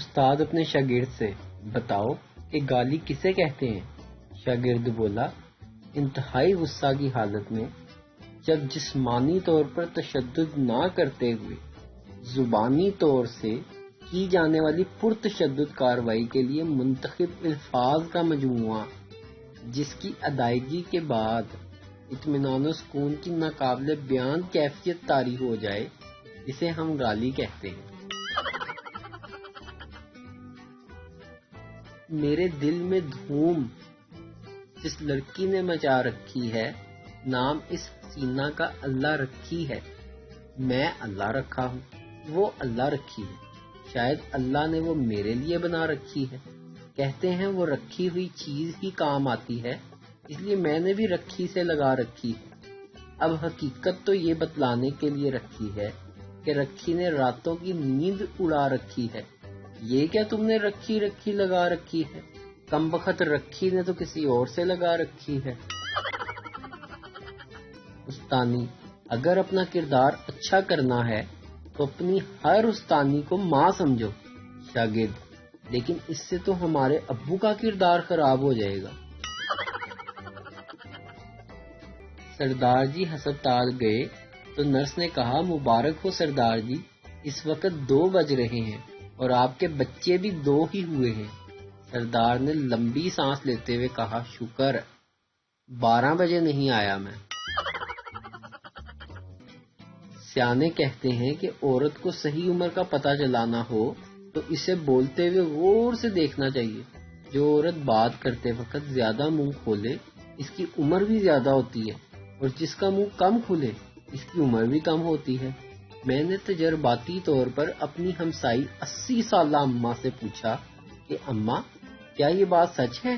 استاد اپنے شاگرد سے بتاؤ کہ گالی کسے کہتے ہیں؟ شاگرد بولا، انتہائی غصہ کی حالت میں جب جسمانی طور پر تشدد نہ کرتے ہوئے زبانی طور سے کی جانے والی پرتشدد کارروائی کے لیے منتخب الفاظ کا مجموعہ جس کی ادائیگی کے بعد اطمینان و سکون کی ناقابل بیان کیفیت طاری ہو جائے، اسے ہم گالی کہتے ہیں۔ میرے دل میں دھوم جس لڑکی نے مچا رکھی ہے، نام اس حسینہ کا اللہ رکھی ہے۔ میں اللہ رکھا ہوں، وہ اللہ رکھی ہے۔ شاید اللہ نے وہ میرے لیے بنا رکھی ہے۔ کہتے ہیں وہ رکھی ہوئی چیز ہی کام آتی ہے، اس لیے میں نے بھی رکھی سے لگا رکھی ہے۔ اب حقیقت تو یہ بتلانے کے لیے رکھی ہے کہ رکھی نے راتوں کی نیند اڑا رکھی ہے۔ یہ کیا تم نے رکھی رکھی لگا رکھی ہے؟ کمبخت رکھی نے تو کسی اور سے لگا رکھی ہے۔ استانی، اگر اپنا کردار اچھا کرنا ہے تو اپنی ہر استانی کو ماں سمجھو۔ شاگرد، لیکن اس سے تو ہمارے ابو کا کردار خراب ہو جائے گا۔ سردار جی ہسپتال گئے تو نرس نے کہا، مبارک ہو سردار جی، اس وقت 2 بج رہے ہیں اور آپ کے بچے بھی 2 ہی ہوئے ہیں۔ سردار نے لمبی سانس لیتے ہوئے کہا، شکر 12 بجے نہیں آیا میں۔ سیانے کہتے ہیں کہ عورت کو صحیح عمر کا پتہ چلانا ہو تو اسے بولتے ہوئے غور سے دیکھنا چاہیے۔ جو عورت بات کرتے وقت زیادہ منہ کھولے اس کی عمر بھی زیادہ ہوتی ہے، اور جس کا منہ کم کھلے اس کی عمر بھی کم ہوتی ہے۔ میں نے تجرباتی طور پر اپنی ہمسائی 80 سالہ اماں سے پوچھا کہ اماں، کیا یہ بات سچ ہے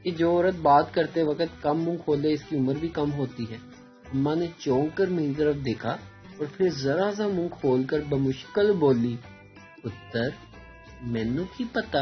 کہ جو عورت بات کرتے وقت کم منہ کھولے اس کی عمر بھی کم ہوتی ہے؟ اماں نے چونک کر میری طرف دیکھا اور پھر ذرا سا منہ کھول کر بمشکل بولی، پتر مینوں کی پتا۔